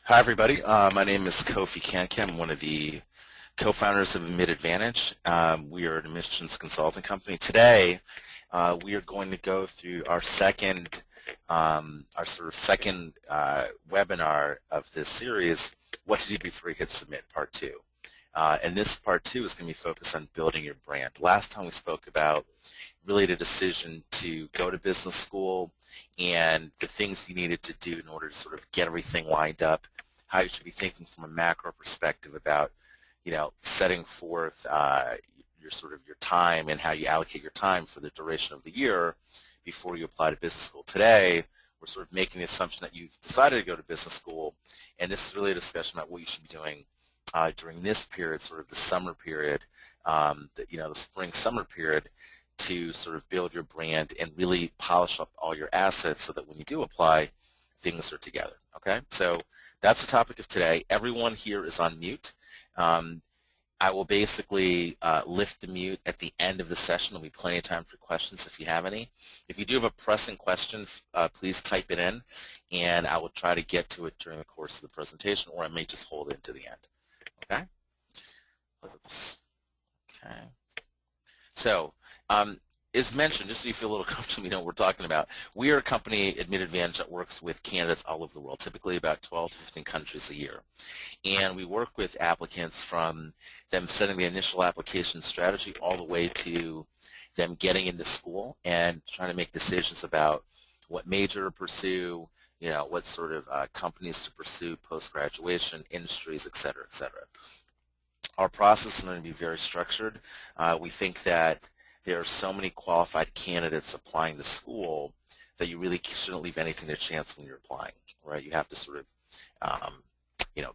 Hi, everybody. My name is Kofi Kankam. I'm one of the co-founders of Admit Advantage. We are an admissions consulting company. Today, we are going to go through our second webinar of this series, What to Do Before You Hit Submit, Part 2. And this Part 2 is going to be focused on building your brand. Last time we spoke about really the decision to go to business school and the things you needed to do in order to sort of get everything lined up, how you should be thinking from a macro perspective about, setting forth your time and how you allocate your time for the duration of the year before you apply to business school. Today, we're sort of making the assumption that you've decided to go to business school, and this is really a discussion about what you should be doing during this period, sort of the summer period, the spring-summer period, to sort of build your brand and really polish up all your assets so that when you do apply, things are together. Okay, so that's the topic of today. Everyone here is on mute. I will basically lift the mute at the end of the session. There'll be plenty of time for questions if you have any. If you do have a pressing question, please type it in, and I will try to get to it during the course of the presentation, or I may just hold it to the end. Okay? Oops. Okay. So, as mentioned, just so you feel a little comfortable, you know what we're talking about, we are a company, Admit Advantage, that works with candidates all over the world, typically about 12 to 15 countries a year. And we work with applicants from them setting the initial application strategy all the way to them getting into school and trying to make decisions about what major to pursue, what sort of companies to pursue post-graduation, industries, et cetera, et cetera. Our process is going to be very structured. We think that there are so many qualified candidates applying to school that you really shouldn't leave anything to chance when you're applying, right? You have to sort of,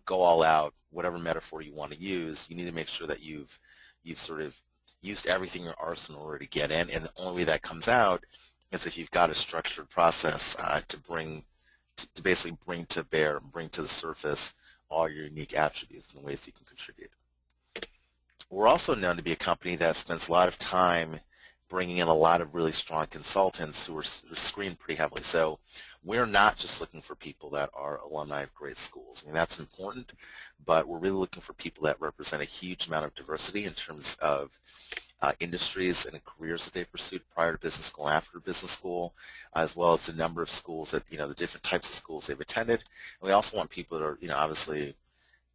go all out, whatever metaphor you want to use. You need to make sure that you've sort of used everything in your arsenal in order to get in, and the only way that comes out is if you've got a structured process to basically bring to bear, bring to the surface all your unique attributes and ways you can contribute. We're also known to be a company that spends a lot of time bringing in a lot of really strong consultants who are screened pretty heavily. So we're not just looking for people that are alumni of great schools. I mean, that's important, but we're really looking for people that represent a huge amount of diversity in terms of industries and careers that they've pursued prior to business school and after business school, as well as the number of schools that, the different types of schools they've attended. And we also want people that are, obviously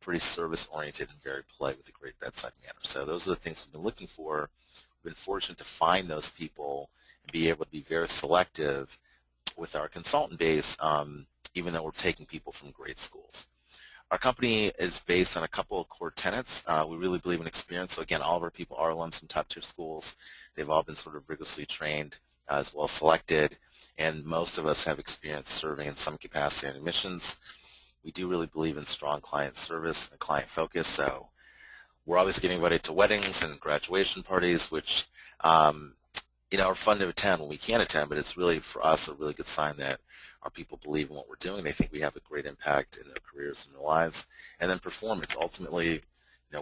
pretty service-oriented and very polite with a great bedside manner. So those are the things we've been looking for. We've been fortunate to find those people and be able to be very selective with our consultant base, even though we're taking people from great schools. Our company is based on a couple of core tenets. We really believe in experience. So again, all of our people are alums from top-tier schools. They've all been sort of rigorously trained as well as selected, and most of us have experience serving in some capacity in admissions. We do really believe in strong client service and client focus, so we're always getting invited to weddings and graduation parties, which are fun to attend when we can attend, but it's really, for us, a really good sign that our people believe in what we're doing. They think we have a great impact in their careers and their lives. And then performance. Ultimately,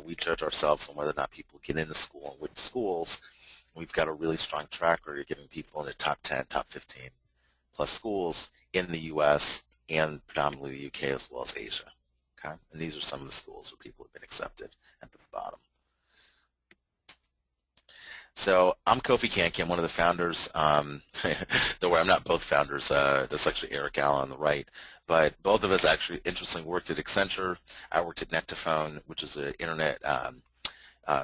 we judge ourselves on whether or not people get into school and which schools. We've got a really strong track record of getting people in the top 10, top 15 plus schools in the U.S. and predominantly the UK as well as Asia. Okay? And these are some of the schools where people have been accepted at the bottom. So I'm Kofi Kankam, one of the founders. Don't worry, I'm not both founders. That's actually Eric Allen on the right. But both of us actually, interestingly, worked at Accenture. I worked at Net2Phone, which is an internet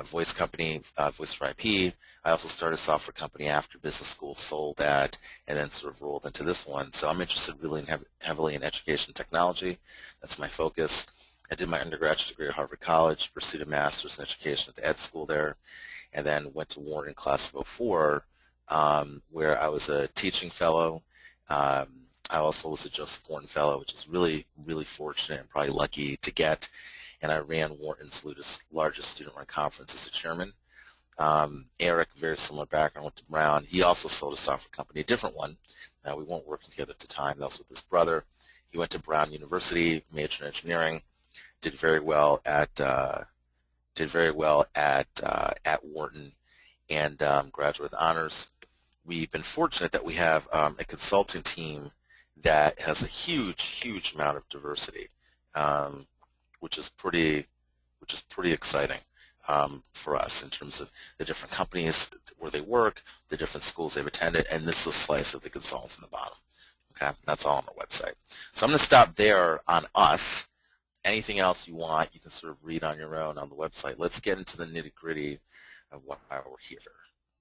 voice company, voice for IP. I also started a software company after business school, sold that, and then sort of rolled into this one. So I'm interested really heavily in education technology. That's my focus. I did my undergraduate degree at Harvard College, pursued a master's in education at the ed school there, and then went to Wharton class of '04, where I was a teaching fellow. I also was a Joseph Wharton fellow, which is really, really fortunate and probably lucky to get. And I ran Wharton's largest student-run conference as a chairman. Eric, very similar background, went to Brown. He also sold a software company, a different one. We weren't working together at the time. That was with his brother. He went to Brown University, majored in engineering, did very well at Wharton, and graduate with honors. We've been fortunate that we have a consulting team that has a huge, huge amount of diversity um, which is pretty exciting for us in terms of the different companies where they work, the different schools they've attended, and this is a slice of the consultants in the bottom. Okay, that's all on our website. So I'm going to stop there on us. Anything else you want, you can sort of read on your own on the website. Let's get into the nitty-gritty of why we're here.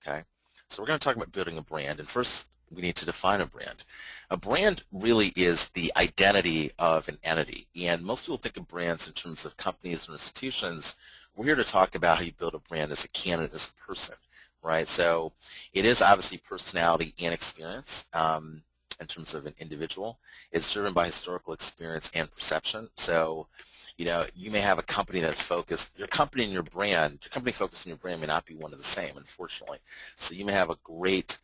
Okay, so we're going to talk about building a brand, and first we need to define a brand. A brand really is the identity of an entity, and most people think of brands in terms of companies or institutions. We're here to talk about how you build a brand as a candidate, as a person, right? So it is obviously personality and experience in terms of an individual. It's driven by historical experience and perception. So, you know, you may have a company that's focused, your company and your brand, your company focused on your brand may not be one of the same, unfortunately. So you may have a great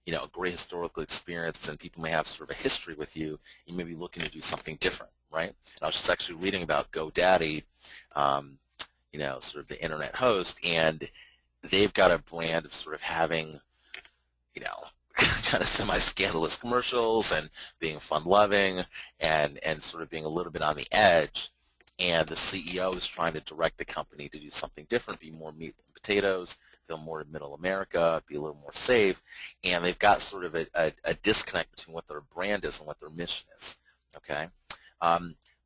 you know, a great historical experience, and people may have sort of a history with you. You may be looking to do something different, right? And I was just actually reading about GoDaddy, you know, sort of the internet host, and they've got a brand of sort of having, you know, kind of semi-scandalous commercials and being fun-loving and sort of being a little bit on the edge. And the CEO is trying to direct the company to do something different, be more meat and potatoes, feel more in middle America, be a little more safe, and they've got sort of a disconnect between what their brand is and what their mission is, okay?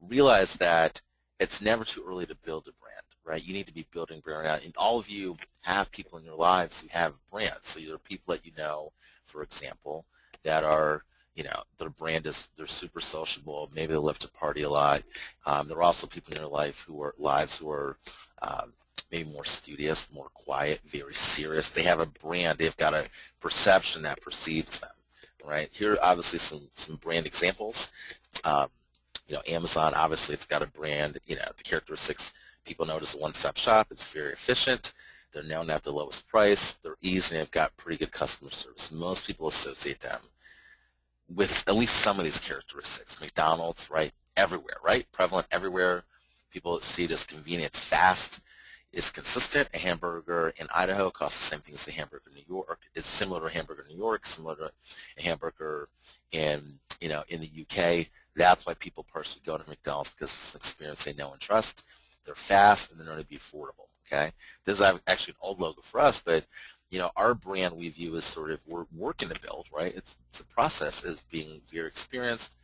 Realize that it's never too early to build a brand, right? You need to be building brand out, and all of you have people in your lives who have brands. So there are people that you know, for example, that are, you know, their brand is, they're super sociable, maybe they love to party a lot. There are also people in your life who are, maybe more studious, more quiet, very serious. They have a brand. They've got a perception that precedes them, right? Here are obviously some brand examples. You know, Amazon, obviously, it's got a brand. You know, the characteristics people notice a one-stop shop. It's very efficient. They're known to have the lowest price. They're easy, and they've got pretty good customer service. Most people associate them with at least some of these characteristics. McDonald's, right? Everywhere, right? Prevalent everywhere. People see it as convenient. It's fast. Is consistent. A hamburger in Idaho costs the same thing as a hamburger in New York. It's similar to a hamburger in New York, similar to a hamburger in, you know, in the UK. That's why people personally go to McDonald's, because it's an experience they know and trust. They're fast and they're going to be affordable. Okay, this is actually an old logo for us, but you know, our brand we view as sort of, we're working to build, right? It's a process, as being very experienced,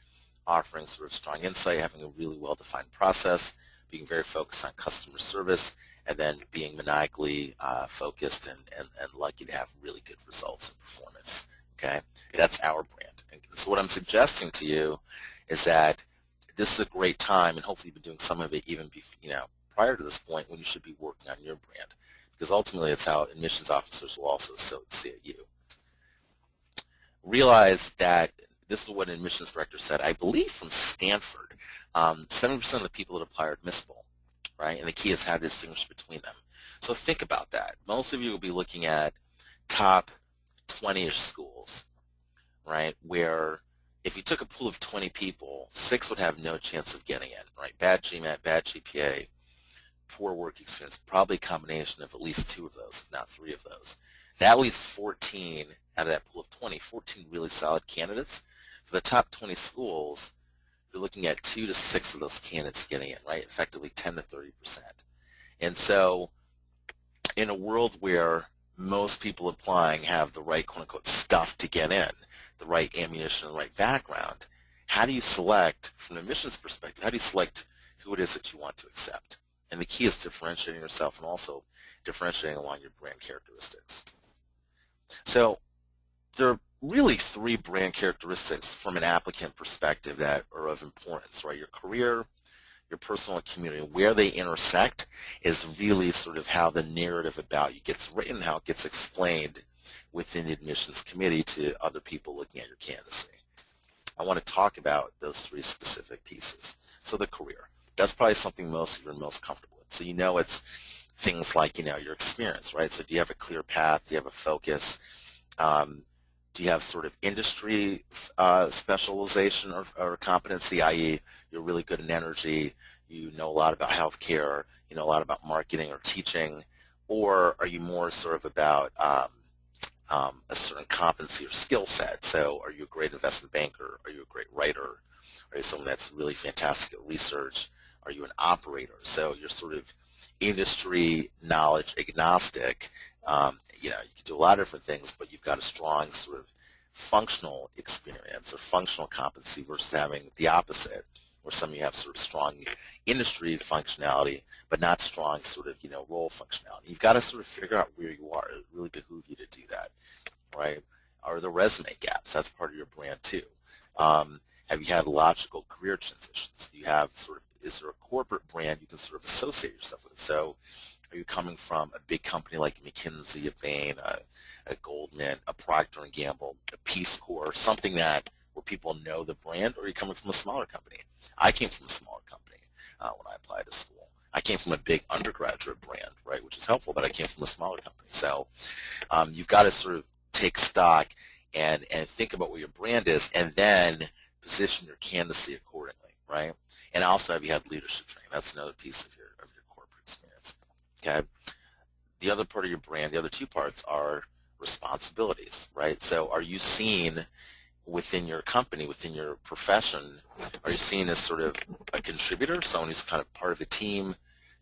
offering sort of strong insight, having a really well-defined process, being very focused on customer service, and then being maniacally focused and lucky to have really good results and performance, okay? That's our brand. And so what I'm suggesting to you is that this is a great time, and hopefully you've been doing some of it even before, you know, prior to this point, when you should be working on your brand, because ultimately it's how admissions officers will also see you. Realize that this is what an admissions director said, I believe from Stanford. 70% of the people that apply are admissible, right? And the key is how to distinguish between them. So think about that. Most of you will be looking at top 20-ish schools, right, where if you took a pool of 20 people, 6 would have no chance of getting in, right? Bad GMAT, bad GPA, poor work experience, probably a combination of at least 2 of those, if not 3 of those. That leaves 14 out of that pool of 20, 14 really solid candidates. For the top 20 schools, you're looking at 2 to 6 of those candidates getting in, right? Effectively 10 to 30%. And so in a world where most people applying have the right quote-unquote stuff to get in, the right ammunition, the right background, how do you select, from an admissions perspective, how do you select who it is that you want to accept? And the key is differentiating yourself and also differentiating along your brand characteristics. So there are really 3 brand characteristics from an applicant perspective that are of importance, right? Your career, your personal and community. Where they intersect is really sort of how the narrative about you gets written, how it gets explained within the admissions committee to other people looking at your candidacy. I want to talk about those 3 specific pieces. So the career. That's probably something most of you are most comfortable with. So you know it's things like, you know, your experience, right? So do you have a clear path? Do you have a focus? Do you have sort of industry specialization or competency, i.e. you're really good in energy, you know a lot about healthcare, you know a lot about marketing or teaching, or are you more sort of about a certain competency or skill set? So are you a great investment banker? Are you a great writer? Are you someone that's really fantastic at research? Are you an operator? So you're sort of industry knowledge agnostic. You know, you can do a lot of different things, but you've got a strong sort of functional experience or functional competency versus having the opposite, where some of you have sort of strong industry functionality, but not strong sort of, you know, role functionality. You've got to sort of figure out where you are. It really behooves you to do that, right? Are the resume gaps? That's part of your brand too. Have you had logical career transitions? Do you have sort of, is there a corporate brand you can sort of associate yourself with? So are you coming from a big company like McKinsey, a Bain, a Goldman, a Procter & Gamble, a Peace Corps, something that where people know the brand, or are you coming from a smaller company? I came from a smaller company when I applied to school. I came from a big undergraduate brand, right, which is helpful, but I came from a smaller company. So you've got to sort of take stock and think about what your brand is, and then position your candidacy accordingly, right? And also, have you had leadership training? That's another piece of your corporate experience. Okay. The other part of your brand, the other two parts are responsibilities, right? So are you seen within your company, within your profession, are you seen as sort of a contributor, someone who's kind of part of a team,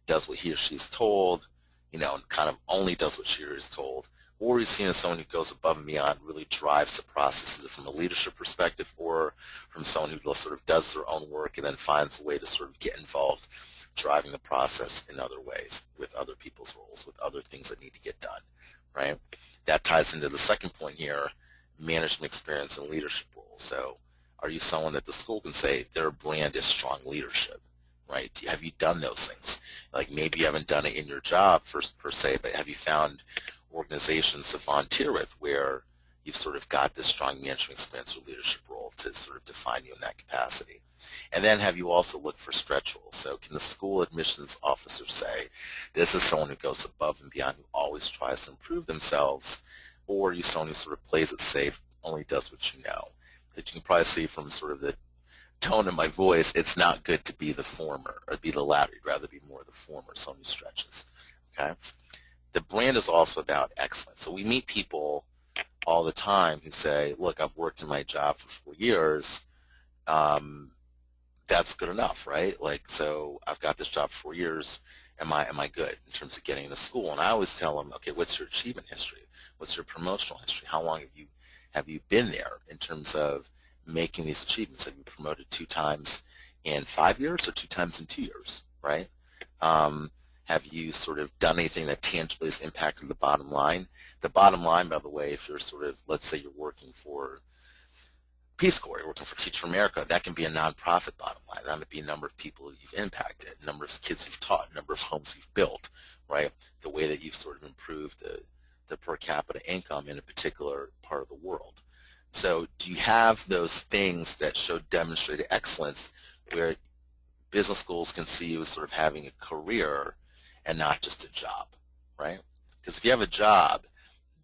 does what he or she's told, you know, and kind of only does what she or he is told? Or are you seen as someone who goes above and beyond, really drives the processes from a leadership perspective, or from someone who sort of does their own work and then finds a way to sort of get involved driving the process in other ways, with other people's roles, with other things that need to get done, right? That ties into the second point here, management experience and leadership roles. So are you someone that the school can say their brand is strong leadership, right? Have you done those things? Like, maybe you haven't done it in your job per se, but have you found organizations to volunteer with where you've sort of got this strong management experience or leadership role to sort of define you in that capacity? And then have you also looked for stretch roles? So can the school admissions officer say, this is someone who goes above and beyond, who always tries to improve themselves, or are you someone who sort of plays it safe, only does what you know? That you can probably see from sort of the tone in my voice, it's not good to be the former or be the latter. You'd rather be more the former, someone who stretches, okay? The brand is also about excellence. So we meet people all the time who say, look, I've worked in my job for 4 years. That's good enough, right? Like, so I've got this job for 4 years. Am I good in terms of getting into school? And I always tell them, okay, what's your achievement history? What's your promotional history? How long have you been there in terms of making these achievements? Have you promoted 2 times in 5 years or 2 times in 2 years, right? Have you sort of done anything that tangibly has impacted the bottom line? The bottom line, by the way, if you're sort of, let's say you're working for Peace Corps, you're working for Teach for America, that can be a nonprofit bottom line. That might be a number of people you've impacted, number of kids you've taught, number of homes you've built, right? The way that you've sort of improved the per capita income in a particular part of the world. So do you have those things that show demonstrated excellence where business schools can see you as sort of having a career and not just a job, right? Because if you have a job,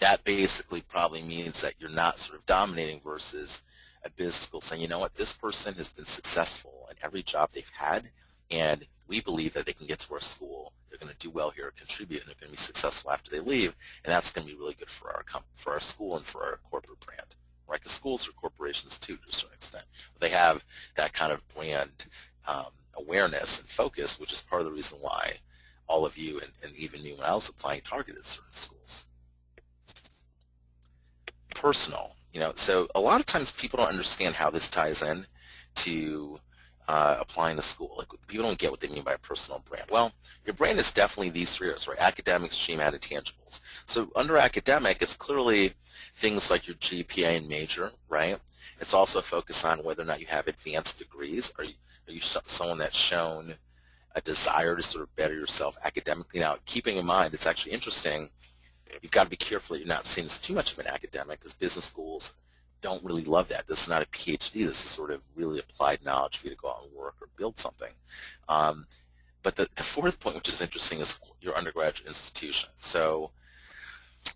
that basically probably means that you're not sort of dominating, versus a business school saying, you know what, this person has been successful in every job they've had, and we believe that they can get to our school, they're going to do well here, contribute, and they're going to be successful after they leave, and that's going to be really good for our school and for our corporate brand, right? Because schools are corporations too, to a certain extent. They have that kind of brand awareness and focus, which is part of the reason why all of you, and even me when I was applying, targeted certain schools. Personal, you know, so a lot of times people don't understand how this ties in to applying to school. Like, people don't get what they mean by a personal brand. Well, your brand is definitely these 3 areas, right? Academics, GMAT, and tangibles. So under academic, it's clearly things like your GPA and major, right? It's also focused on whether or not you have advanced degrees. Are you someone that's shown a desire to sort of better yourself academically? Now, keeping in mind, it's actually interesting, you've got to be careful that you're not seen as too much of an academic, because business schools don't really love that. This is not a PhD. This is sort of really applied knowledge for you to go out and work or build something. But the fourth point, which is interesting, is your undergraduate institution. So,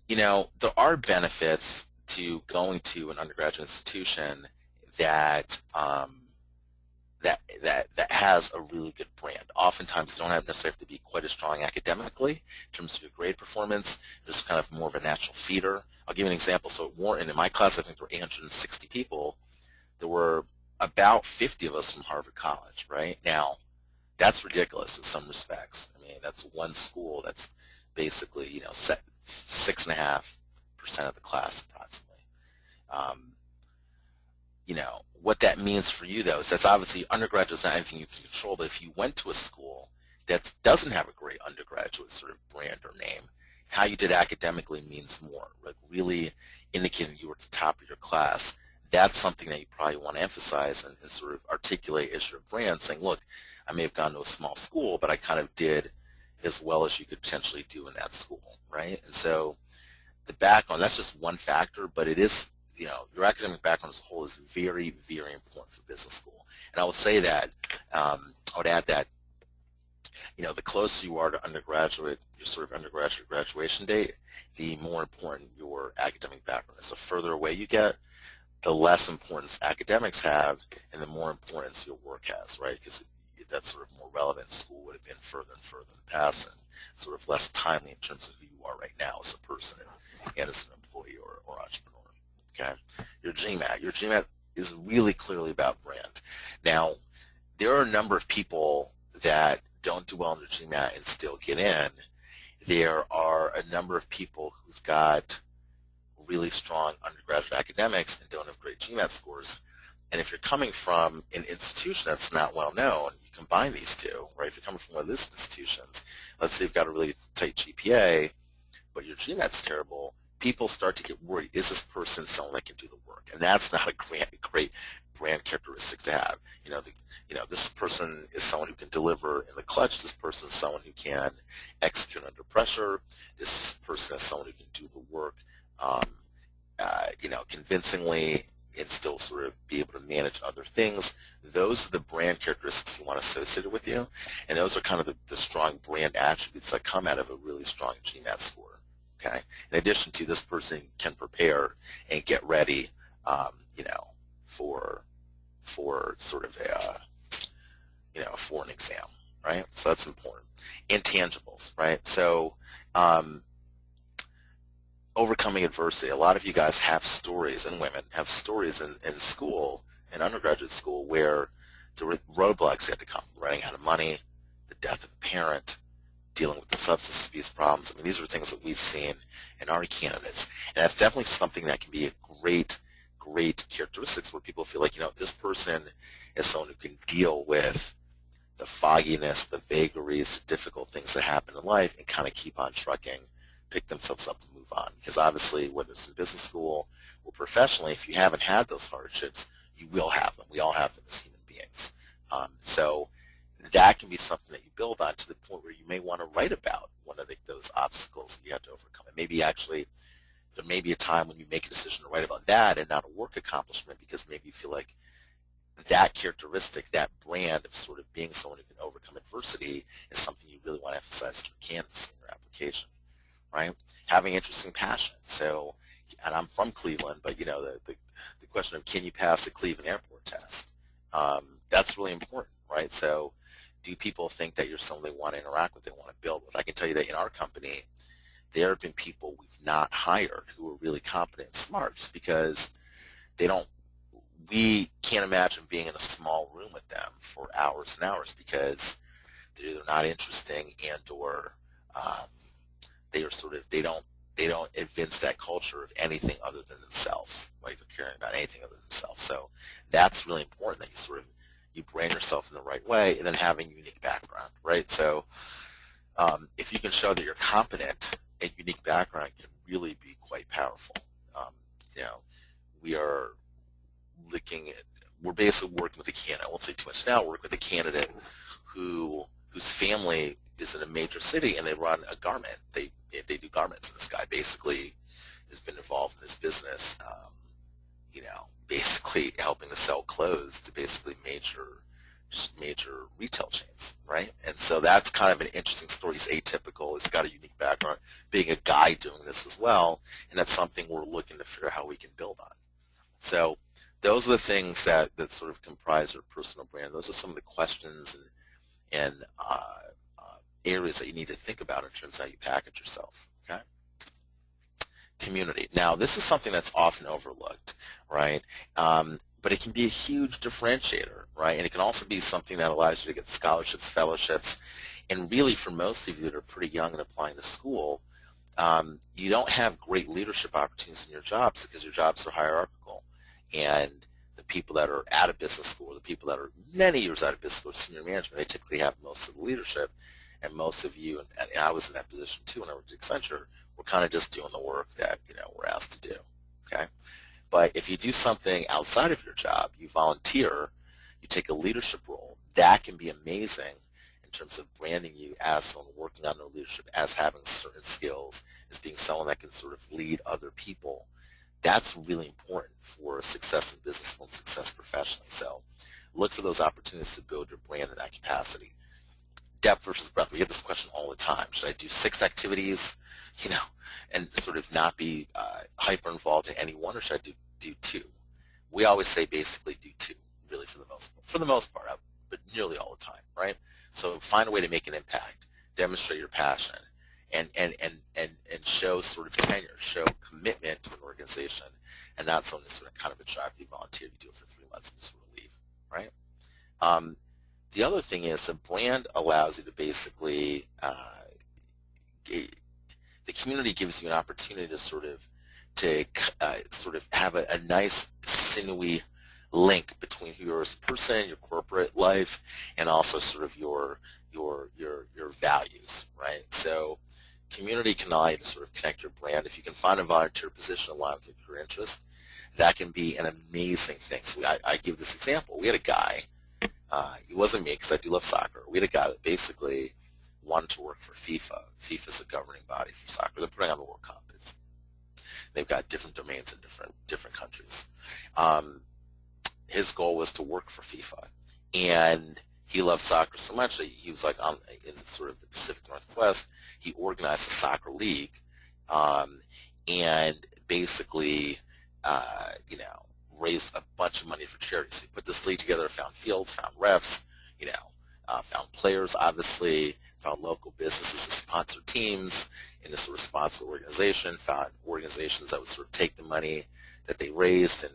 you know, there are benefits to going to an undergraduate institution that that has a really good brand. Oftentimes, you don't necessarily have to be quite as strong academically in terms of your grade performance. This is kind of more of a natural feeder. I'll give you an example. So at Wharton, in my class, I think there were 860 people. There were about 50 of us from Harvard College, right? Now, that's ridiculous in some respects. I mean, that's one school that's basically, 6.5% of the class approximately. Um, what that means for you, though, is that's obviously undergraduate is not anything you can control, but if you went to a school that doesn't have a great undergraduate sort of brand or name, how you did academically means more, like really indicating you were at the top of your class. That's something that you probably want to emphasize and sort of articulate as your brand, saying, look, I may have gone to a small school, but I kind of did as well as you could potentially do in that school, right? And so the background, that's just one factor, but it is, your academic background as a whole is very, very important for business school. And I will say that, I would add that, the closer you are to undergraduate, your sort of undergraduate graduation date, the more important your academic background is. The further away you get, the less importance academics have and the more importance your work has, right? Because that's sort of more relevant. School would have been further and further in the past and sort of less timely in terms of who you are right now as a person and as an employee or entrepreneur. Okay, your GMAT is really clearly about brand. Now, there are a number of people that don't do well in their GMAT and still get in. There are a number of people who've got really strong undergraduate academics and don't have great GMAT scores. And if you're coming from an institution that's not well known, you combine these two, right? If you're coming from one of these institutions, let's say you've got a really tight GPA, but your GMAT's terrible, people start to get worried. Is this person someone that can do the work? And that's not a great brand characteristic to have. This person is someone who can deliver in the clutch. This person is someone who can execute under pressure. This person is someone who can do the work, convincingly and still sort of be able to manage other things. Those are the brand characteristics you want associated with you, and those are kind of the strong brand attributes that come out of a really strong GMAT score. Okay. In addition to, this person can prepare and get ready, for sort of for an exam, right? So that's important. Intangibles, right? So overcoming adversity. A lot of you guys have stories, and women have stories in school, in undergraduate school, where there were roadblocks you had to come: running out of money, the death of a parent, dealing with the substance abuse problems. I mean, these are things that we've seen in our candidates. And that's definitely something that can be a great characteristics where people feel like, this person is someone who can deal with the fogginess, the vagaries, the difficult things that happen in life and kind of keep on trucking, pick themselves up and move on. Because obviously, whether it's in business school or professionally, if you haven't had those hardships, you will have them. We all have them as human beings. So that can be something that you build on to the point where you may want to write about one of those obstacles that you have to overcome. And maybe actually there may be a time when you make a decision to write about that and not a work accomplishment, because maybe you feel like that characteristic, that brand of sort of being someone who can overcome adversity, is something you really want to emphasize through Canvas in your application, right? Having interesting passion. So, and I'm from Cleveland, but the question of, can you pass the Cleveland airport test? That's really important, right? So do people think that you're someone they want to interact with, they want to build with? I can tell you that in our company, there have been people we've not hired who are really competent and smart, just because we can't imagine being in a small room with them for hours and hours, because they're either not interesting and or they don't evince that culture of anything other than themselves, right? They're caring about anything other than themselves. So that's really important, that you brand yourself in the right way, and then having a unique background, right? So if you can show that you're competent, a unique background can really be quite powerful. We're basically working with a candidate. I won't say too much now. We're working with a candidate whose family is in a major city, and they run a garment. They do garments, and this guy basically has been involved in this business, basically helping to sell clothes to basically major retail chains, right? And so that's kind of an interesting story. He's atypical. He's got a unique background, being a guy doing this as well, and that's something we're looking to figure out how we can build on. So those are the things that sort of comprise your personal brand. Those are some of the questions and areas that you need to think about in terms of how you package yourself, okay? Community. Now, this is something that's often overlooked, right? but it can be a huge differentiator, right? And it can also be something that allows you to get scholarships, fellowships, and really for most of you that are pretty young and applying to school, you don't have great leadership opportunities in your jobs because your jobs are hierarchical. And the people that are out of business school, the people that are many years out of business school, senior management, they typically have most of the leadership. And most of you, and I was in that position too when I worked at Accenture, we're kind of just doing the work that we're asked to do. Okay, but if you do something outside of your job, you volunteer, you take a leadership role, that can be amazing in terms of branding you as someone working on their leadership, as having certain skills, as being someone that can sort of lead other people. That's really important for success in business and success professionally. So look for those opportunities to build your brand in that capacity. Depth versus breadth. We get this question all the time. Should I do 6 activities, and sort of not be hyper involved in any one, or should I do 2? We always say basically do 2, really, for the most part, but nearly all the time, right? So find a way to make an impact, demonstrate your passion, and show sort of tenure, show commitment to an organization, and not something that's sort of kind of a drive you volunteer. You do it for 3 months and sort of leave, right? The other thing is the brand allows you to basically, the community gives you an opportunity to sort of have a nice sinewy link between who you are as a person, your corporate life, and also sort of your values, right? So community can allow you to sort of connect your brand. If you can find a volunteer position aligned with your career interest, that can be an amazing thing. So I give this example. We had a guy. It wasn't me because I do love soccer. We had a guy that basically wanted to work for FIFA. FIFA is a governing body for soccer. They're putting on the World Cup. They've got different domains in different countries. His goal was to work for FIFA, and he loved soccer so much that he was like in sort of the Pacific Northwest. He organized a soccer league, and basically, raised a bunch of money for charity. So he put this league together, found fields, found refs, found players, obviously, found local businesses to sponsor teams in this sort of sponsor organization, found organizations that would sort of take the money that they raised and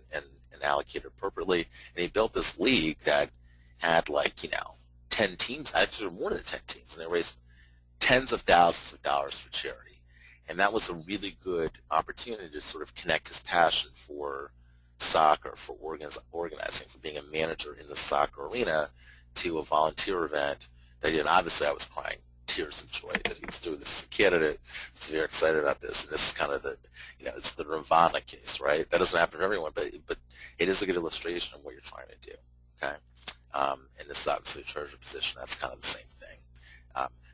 allocate it appropriately. And he built this league that had 10 teams, actually more than 10 teams, and they raised tens of thousands of dollars for charity. And that was a really good opportunity to sort of connect his passion for soccer, for organizing, for being a manager in the soccer arena to a volunteer event that he did. And obviously I was crying tears of joy that he was doing this as a candidate. I was very excited about this, and this is kind of it's the Nirvana case, right? That doesn't happen to everyone, but it is a good illustration of what you're trying to do, okay? And this is obviously a treasure position. That's kind of the same thing.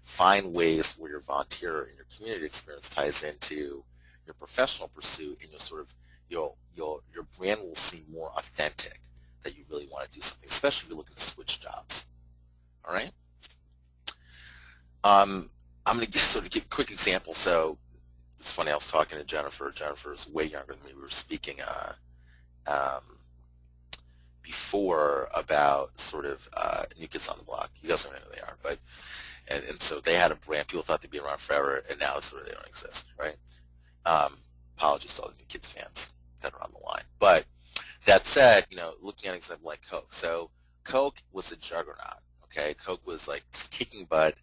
Find ways where your volunteer and your community experience ties into your professional pursuit, and your brand will seem more authentic, that you really want to do something, especially if you're looking to switch jobs. All right? I'm going to sort of give a quick example. So it's funny, I was talking to Jennifer. Jennifer's way younger than me. We were speaking before about sort of New Kids on the Block. You guys don't know who they are, but and so they had a brand. People thought they'd be around forever, and now it's sort of they don't exist, right? Apologies to all the New Kids fans that are on the line. But that said, looking at an example like Coke. So Coke was a juggernaut, okay? Coke was like just kicking butt.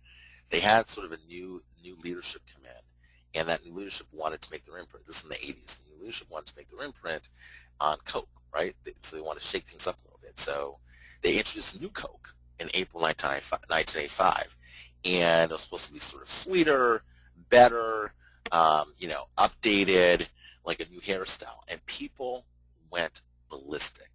They had sort of a new leadership come in, and that new leadership wanted to make their imprint. This is in the 80s. The new leadership wanted to make their imprint on Coke, right? So they wanted to shake things up a little bit. So they introduced new Coke in April 1985, and it was supposed to be sort of sweeter, better, updated, like a new hairstyle, and people went ballistic,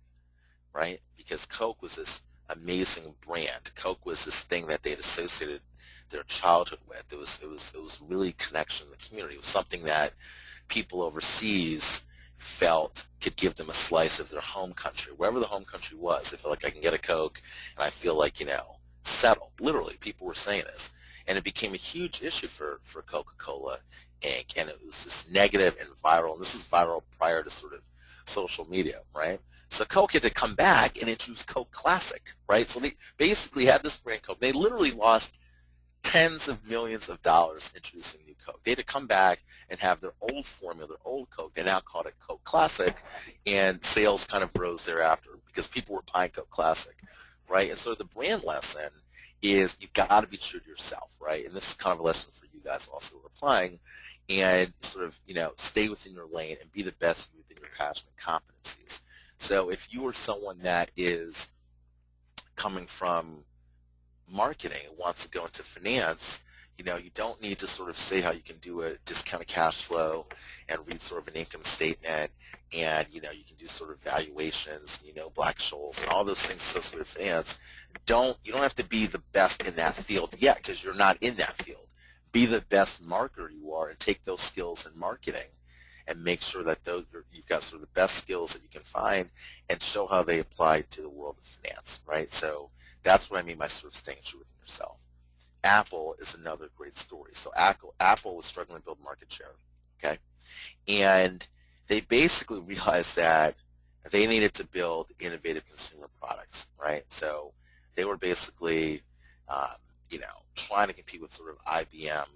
right? Because Coke was this amazing brand. Coke was this thing that they had associated their childhood with. It was really connection in the community. It was something that people overseas felt could give them a slice of their home country, wherever the home country was. They felt like I can get a Coke and I feel like, settled. Literally, people were saying this. And it became a huge issue for Coca-Cola Inc. And it was this negative and viral. And this is viral prior to sort of social media, right? So Coke had to come back and introduce Coke Classic, right? So they basically had this brand Coke. They literally lost tens of millions of dollars introducing new Coke. They had to come back and have their old formula, their old Coke. They now called it Coke Classic, and sales kind of rose thereafter because people were buying Coke Classic, right? And so the brand lesson is you've got to be true to yourself, right? And this is kind of a lesson for you guys also who are applying, and sort of, stay within your lane and be the best within your passion and competencies. So if you are someone that is coming from marketing and wants to go into finance, you don't need to sort of say how you can do a discounted cash flow and read sort of an income statement, and you can do sort of valuations, Black-Scholes and all those things associated with finance. You don't have to be the best in that field yet, because you're not in that field. Be the best marketer you are and take those skills in marketing and make sure that you've got sort of the best skills that you can find and show how they apply to the world of finance, right? So that's what I mean by sort of staying true within yourself. Apple is another great story. So Apple was struggling to build market share, okay? And they basically realized that they needed to build innovative consumer products, right? So they were basically, trying to compete with sort of IBM,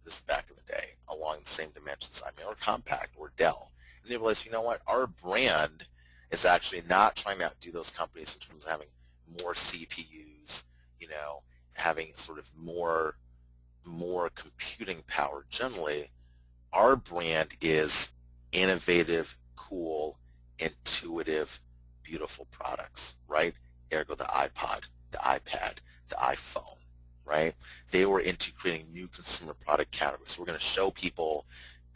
this is back in the day, along the same dimensions, or Compaq or Dell. And they realized, you know what, our brand is actually not trying to outdo those companies in terms of having more CPUs, having sort of more computing power generally. Our brand is innovative, cool, intuitive, beautiful products, right? Ergo the iPod, the iPad, the iPhone, right? They were into creating new consumer product categories. We're going to show people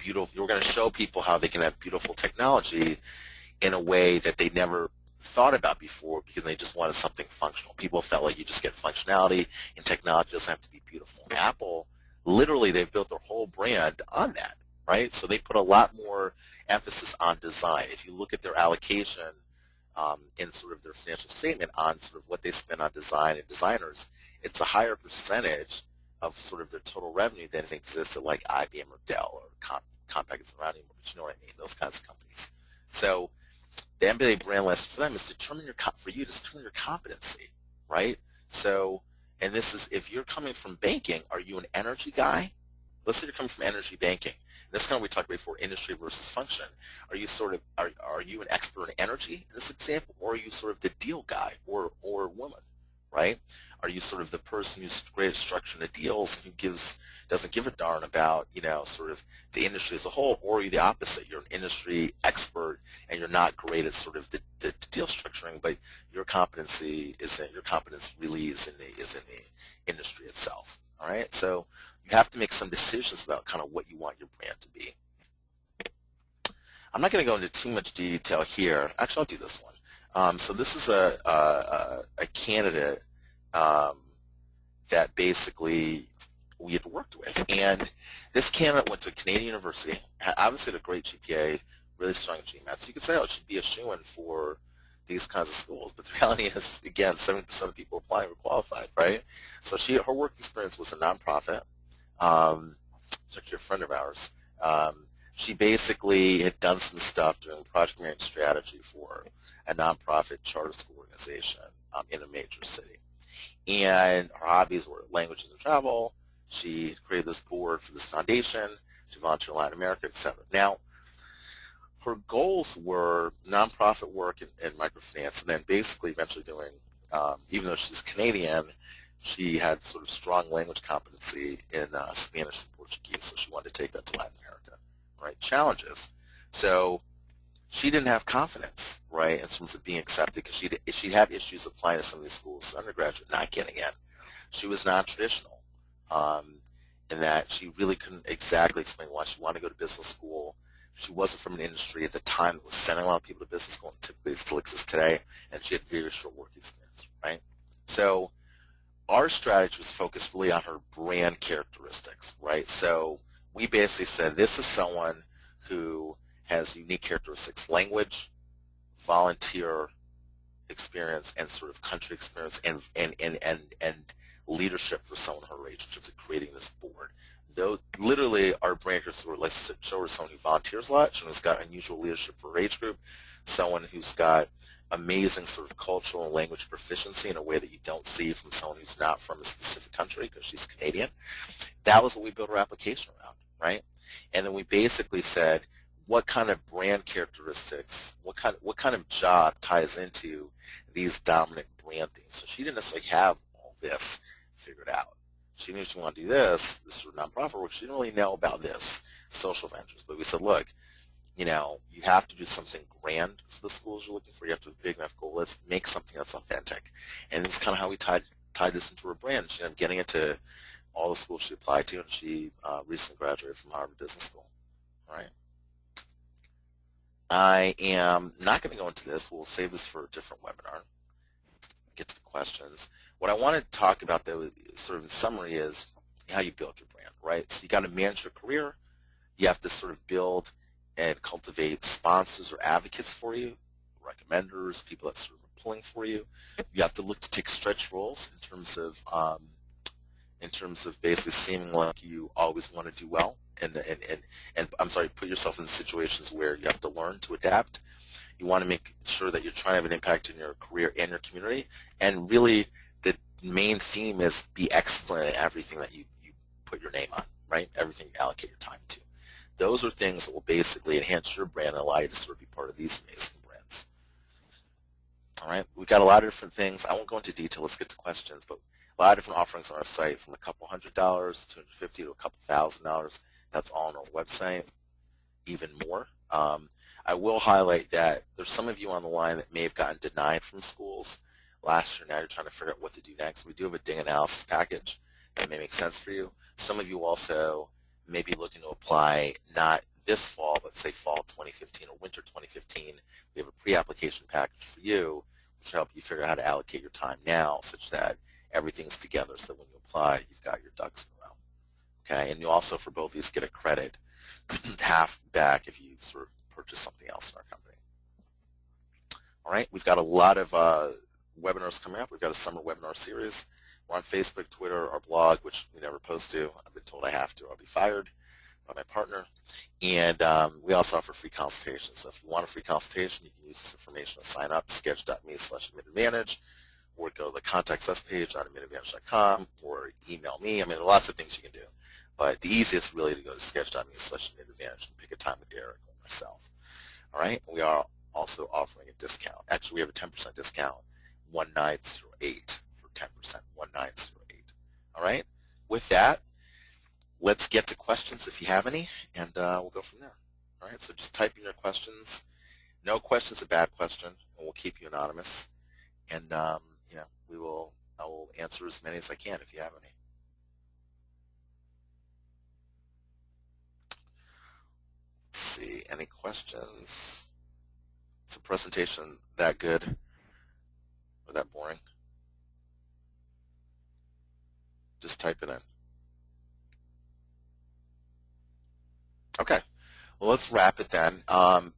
we're going to show people how they can have beautiful technology in a way that they never thought about before, because they just wanted something functional. People felt like you just get functionality, and technology doesn't have to be beautiful. And Apple, literally, they've built their whole brand on that, right? So they put a lot more emphasis on design. If you look at their allocation in sort of their financial statement on sort of what they spend on design and designers, it's a higher percentage of sort of their total revenue than exists at like IBM or Dell or Compaq is around anymore, but you know what I mean, those kinds of companies. So the MBA brand lesson for them is determine your competency, right? So, and this is, if you're coming from banking, are you an energy guy? Let's say you're coming from energy banking. And this is kind of what we talked about before, industry versus function. Are you sort of, are you an expert in energy in this example, or are you sort of the deal guy or woman, right? Are you sort of the person who's great at structuring the deals and who doesn't give a darn about, sort of the industry as a whole, or are you the opposite? You're an industry expert and you're not great at sort of the deal structuring, but your competency really is in the industry itself. All right, so you have to make some decisions about kind of what you want your brand to be. I'm not going to go into too much detail here. Actually, I'll do this one. So this is a candidate that basically we had worked with, and this candidate went to a Canadian university, obviously had a great GPA, really strong GMAT. So you could say, oh, it should be a shoo-in for these kinds of schools, but the reality is, again, 70% of people applying were qualified, right? So her work experience was a nonprofit. She's actually a friend of ours. She basically had done some stuff doing project management strategy for a nonprofit charter school organization in a major city. And her hobbies were languages and travel. She created this board for this foundation. She volunteered in Latin America, etc. Now, her goals were nonprofit work and microfinance, and then basically eventually doing, even though she's Canadian, she had sort of strong language competency in Spanish and Portuguese, so she wanted to take that to Latin America, right? Challenges. So she didn't have confidence, right, in terms of being accepted, because she had issues applying to some of these schools as undergraduate, not getting in. She was non-traditional in that she really couldn't exactly explain why she wanted to go to business school. She wasn't from an industry at the time that was sending a lot of people to business school, and typically it still exists today, and she had very short work experience, right? So our strategy was focused really on her brand characteristics, right? So we basically said, this is someone who has unique characteristics: language, volunteer experience, and sort of country experience, and leadership for someone her age in terms of creating this board. Though literally our brand characteristics were, let's show her someone who volunteers a lot, someone who's got unusual leadership for her age group, someone who's got amazing sort of cultural and language proficiency in a way that you don't see from someone who's not from a specific country because she's Canadian. That was what we built our application around, right? And then we basically said, what kind of brand characteristics, what kind of job ties into these dominant brand themes. So she didn't necessarily have all this figured out. She knew she wanted to do this sort of nonprofit work. She didn't really know about this social ventures. But we said, look, you have to do something grand for the schools you're looking for. You have to have a big enough goal. Let's make something that's authentic. And this is kind of how we tied this into her brand. She ended up getting it to all the schools she applied to, and she recently graduated from Harvard Business School. All right. I am not going to go into this. We'll save this for a different webinar. Get to the questions. What I want to talk about, though, sort of in summary, is how you build your brand, right? So you got to manage your career. You have to sort of build and cultivate sponsors or advocates for you, recommenders, people that sort of are pulling for you. You have to look to take stretch roles in terms of basically seeming like you always want to do well, and put yourself in situations where you have to learn to adapt. You want to make sure that you're trying to have an impact in your career and your community, and really the main theme is be excellent at everything that you put your name on, right? Everything you allocate your time to. Those are things that will basically enhance your brand and allow you to sort of be part of these amazing brands. All right, we've got a lot of different things. I won't go into detail. Let's get to questions, but a lot of different offerings on our site, from a couple $100, $250 to a couple $1,000. That's all on our website, even more. I will highlight that there's some of you on the line that may have gotten denied from schools last year. Now you're trying to figure out what to do next. We do have a ding analysis package that may make sense for you. Some of you also may be looking to apply not this fall, but say fall 2015 or winter 2015. We have a pre-application package for you, which will help you figure out how to allocate your time now, such that everything's together, so when you apply, you've got your ducks in a row. Okay, and you also, for both of these, get a credit half back if you sort of purchase something else in our company. All right, we've got a lot of webinars coming up. We've got a summer webinar series. We're on Facebook, Twitter, our blog, which we never post to. I've been told I have to, or I'll be fired by my partner. And we also offer free consultations. So if you want a free consultation, you can use this information to sign up, sketch.me/advantage, or go to the Contact Us page on advantage.com, or email me. I mean, there are lots of things you can do. But the easiest really to go to sketch.me/advantage and pick a time with Derek or myself. All right? We are also offering a discount. Actually, we have a 10% discount, 1908 for 10%, 1908. All right? With that, let's get to questions if you have any, and we'll go from there. All right? So just type in your questions. No question's a bad question, and we'll keep you anonymous. And I will answer as many as I can if you have any. Let's see, any questions? Is the presentation that good or that boring? Just type it in. Okay. Well, let's wrap it then.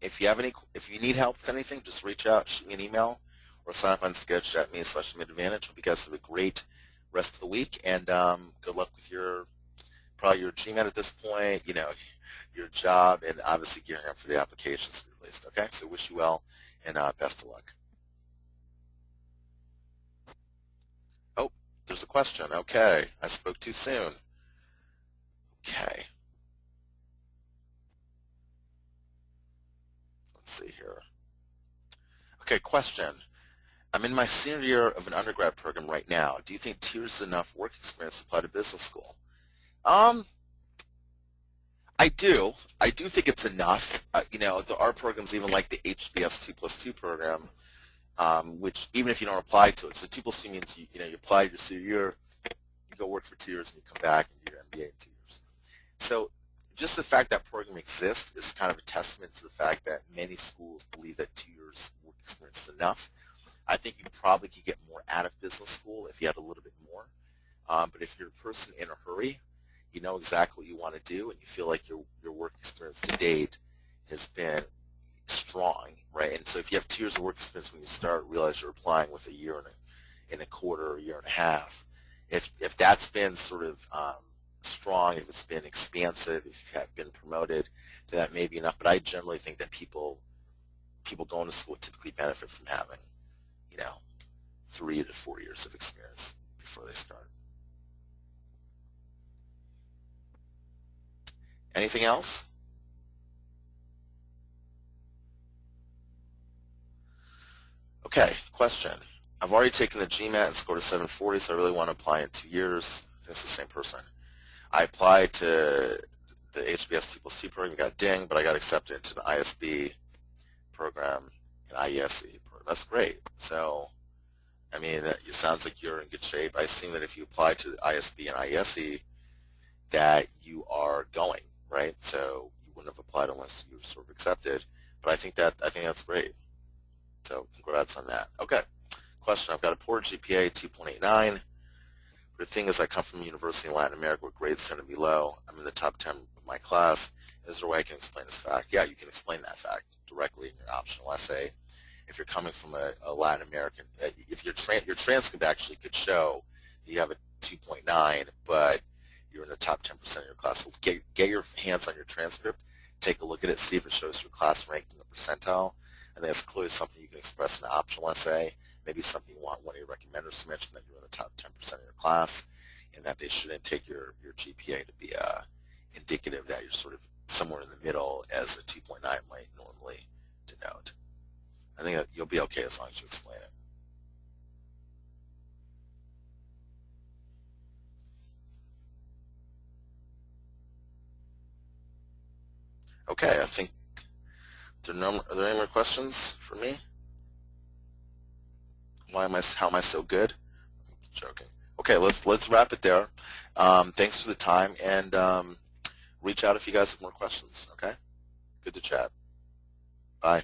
If you need help with anything, just reach out, shoot me an email, or sign up on sketch.me/advantage. Hope you guys have a great rest of the week, and good luck with probably your GMAT at this point, your job, and obviously gearing up for the applications to be released. Okay, so wish you well, and best of luck. Oh, there's a question. Okay, I spoke too soon. Okay. Let's see here. Okay, question. I'm in my senior year of an undergrad program right now. Do you think 2 years is enough work experience to apply to business school? I do. I do think it's enough. There are programs even like the HBS 2+2 program, which even if you don't apply to it, so 2+2 means you apply your senior year, you go work for 2 years, and you come back and do your MBA in 2 years. So just the fact that program exists is kind of a testament to the fact that many schools believe that 2 years work experience is enough. I think you probably could get more out of business school if you had a little bit more. But if you're a person in a hurry, you know exactly what you want to do, and you feel like your work experience to date has been strong, right? And so if you have 2 years of work experience when you start, realize you're applying with a year and a quarter, or a year and a half. If that's been sort of strong, if it's been expansive, if you have been promoted, then that may be enough. But I generally think that people going to school typically benefit from having 3 to 4 years of experience before they start. Anything else? Okay, question. I've already taken the GMAT and scored a 740, so I really want to apply in 2 years. I think it's the same person. I applied to the HBS 2+2 program, got dinged, but I got accepted into the ISB program and IESE program. That's great. So, I mean, it sounds like you're in good shape. I assume that if you apply to the ISB and IESE, that you are going, right? So you wouldn't have applied unless you were sort of accepted. But I think that's great. So congrats on that. Okay. Question. I've got a poor GPA, 2.89. The thing is, I come from a university in Latin America where grades tend to be low. I'm in the top 10 of my class. Is there a way I can explain this fact? Yeah, you can explain that fact directly in your optional essay. If you're coming from a Latin American, if your transcript actually could show that you have a 2.9, but you're in the top 10% of your class. So get your hands on your transcript, take a look at it, see if it shows your class rank in the percentile, and then it's clearly something you can express in an optional essay. Maybe something you want one of your recommenders to mention, that you're in the top 10% of your class, and that they shouldn't take your GPA to be indicative that you're sort of somewhere in the middle, as a 2.9 might normally denote. I think that you'll be okay as long as you explain it. Okay, I think are there any more questions for me? How am I so good? I'm joking. Okay, let's wrap it there. Thanks for the time, and reach out if you guys have more questions. Okay, good to chat. Bye.